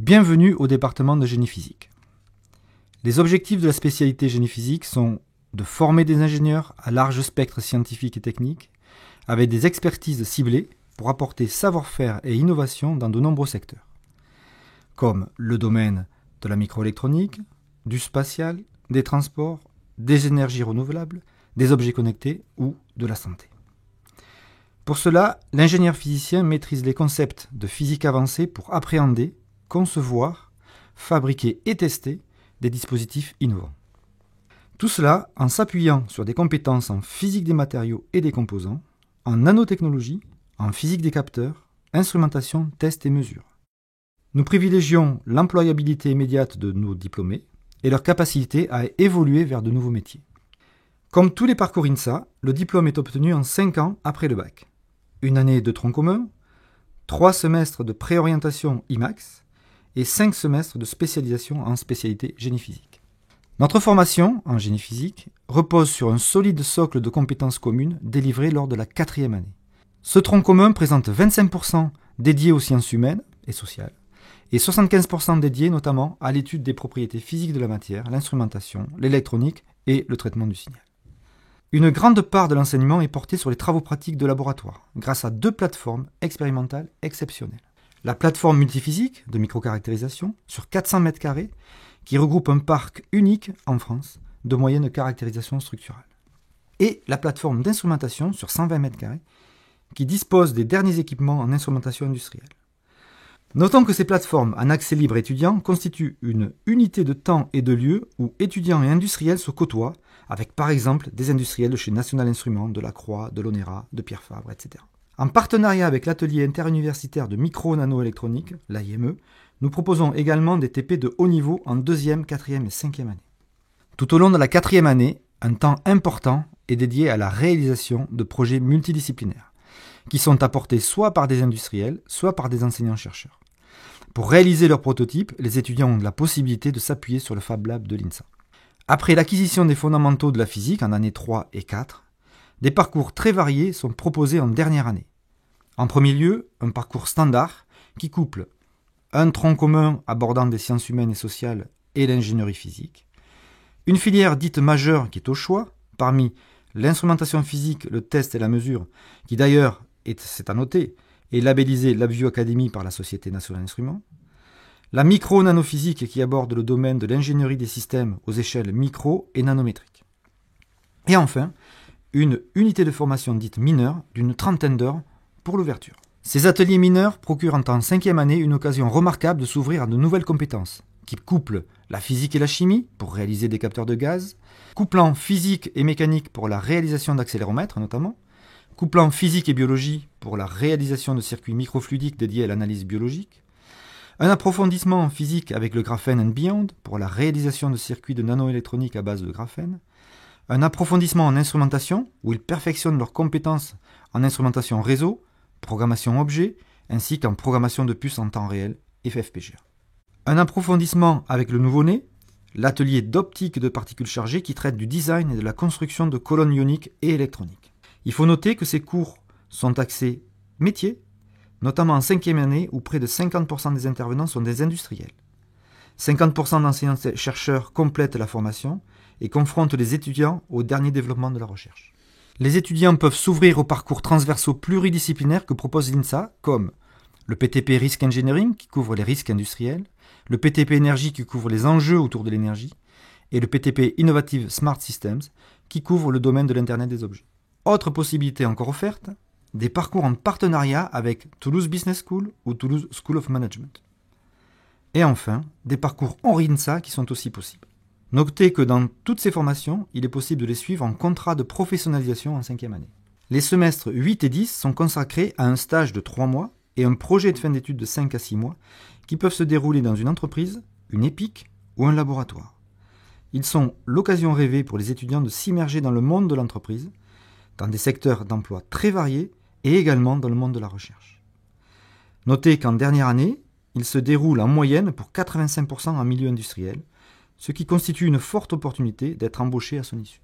Bienvenue au département de génie physique. Les objectifs de la spécialité génie physique sont de former des ingénieurs à large spectre scientifique et technique, avec des expertises ciblées pour apporter savoir-faire et innovation dans de nombreux secteurs, comme le domaine de la microélectronique, du spatial, des transports, des énergies renouvelables, des objets connectés ou de la santé. Pour cela, l'ingénieur physicien maîtrise les concepts de physique avancée pour appréhender, concevoir, fabriquer et tester des dispositifs innovants. Tout cela en s'appuyant sur des compétences en physique des matériaux et des composants, en nanotechnologie, en physique des capteurs, instrumentation, test et mesure. Nous privilégions l'employabilité immédiate de nos diplômés et leur capacité à évoluer vers de nouveaux métiers. Comme tous les parcours INSA, le diplôme est obtenu en 5 ans après le bac. Une année de tronc commun, 3 semestres de préorientation IMAX et 5 semestres de spécialisation en spécialité génie physique. Notre formation en génie physique repose sur un solide socle de compétences communes délivré lors de la 4e année. Ce tronc commun présente 25% dédiés aux sciences humaines et sociales et 75% dédiés notamment à l'étude des propriétés physiques de la matière, l'instrumentation, l'électronique et le traitement du signal. Une grande part de l'enseignement est portée sur les travaux pratiques de laboratoire, grâce à 2 plateformes expérimentales exceptionnelles. La plateforme multiphysique de microcaractérisation sur 400 m², qui regroupe un parc unique en France de moyenne caractérisation structurale. Et la plateforme d'instrumentation sur 120 m², qui dispose des derniers équipements en instrumentation industrielle. Notons que ces plateformes en accès libre étudiant constituent une unité de temps et de lieu où étudiants et industriels se côtoient, avec par exemple des industriels de chez National Instruments, de la Croix, de l'Onera, de Pierre Fabre, etc. En partenariat avec l'atelier interuniversitaire de micro-nano-électronique, l'AIME, nous proposons également des TP de haut niveau en 2e, 4e et 5e année. Tout au long de la 4e année, un temps important est dédié à la réalisation de projets multidisciplinaires, qui sont apportés soit par des industriels, soit par des enseignants-chercheurs. Pour réaliser leurs prototypes, les étudiants ont la possibilité de s'appuyer sur le Fab Lab de l'INSA. Après l'acquisition des fondamentaux de la physique en année 3 et 4, des parcours très variés sont proposés en dernière année. En premier lieu, un parcours standard qui couple un tronc commun abordant des sciences humaines et sociales et l'ingénierie physique, une filière dite majeure qui est au choix, parmi l'instrumentation physique, le test et la mesure, qui d'ailleurs, c'est à noter, est labellisée LabVIEW Academy par la Société nationale d'instruments, la micro-nanophysique qui aborde le domaine de l'ingénierie des systèmes aux échelles micro et nanométriques. Et enfin, une unité de formation dite mineure d'une 30aine d'heures pour l'ouverture. Ces ateliers mineurs procurent en 5e année une occasion remarquable de s'ouvrir à de nouvelles compétences, qui couplent la physique et la chimie pour réaliser des capteurs de gaz, couplant physique et mécanique pour la réalisation d'accéléromètres notamment, couplant physique et biologie pour la réalisation de circuits microfluidiques dédiés à l'analyse biologique, un approfondissement en physique avec le graphène and beyond pour la réalisation de circuits de nanoélectronique à base de graphène, un approfondissement en instrumentation où ils perfectionnent leurs compétences en instrumentation réseau, programmation objet, ainsi qu'en programmation de puces en temps réel et FPGA. Un approfondissement avec le nouveau-né, l'atelier d'optique de particules chargées qui traite du design et de la construction de colonnes ioniques et électroniques. Il faut noter que ces cours sont axés métiers, notamment en 5e année où près de 50% des intervenants sont des industriels. 50% d'enseignants-chercheurs complètent la formation et confrontent les étudiants au dernier développement de la recherche. Les étudiants peuvent s'ouvrir aux parcours transversaux pluridisciplinaires que propose l'INSA, comme le PTP Risk Engineering qui couvre les risques industriels, le PTP Énergie qui couvre les enjeux autour de l'énergie, et le PTP Innovative Smart Systems qui couvre le domaine de l'Internet des objets. Autre possibilité encore offerte, des parcours en partenariat avec Toulouse Business School ou Toulouse School of Management. Et enfin, des parcours hors INSA qui sont aussi possibles. Notez que dans toutes ces formations, il est possible de les suivre en contrat de professionnalisation en 5e année. Les semestres 8 et 10 sont consacrés à un stage de 3 mois et un projet de fin d'études de 5 à 6 mois qui peuvent se dérouler dans une entreprise, une EPIC ou un laboratoire. Ils sont l'occasion rêvée pour les étudiants de s'immerger dans le monde de l'entreprise, dans des secteurs d'emploi très variés et également dans le monde de la recherche. Notez qu'en dernière année, ils se déroulent en moyenne pour 85% en milieu industriel, ce qui constitue une forte opportunité d'être embauché à son issue.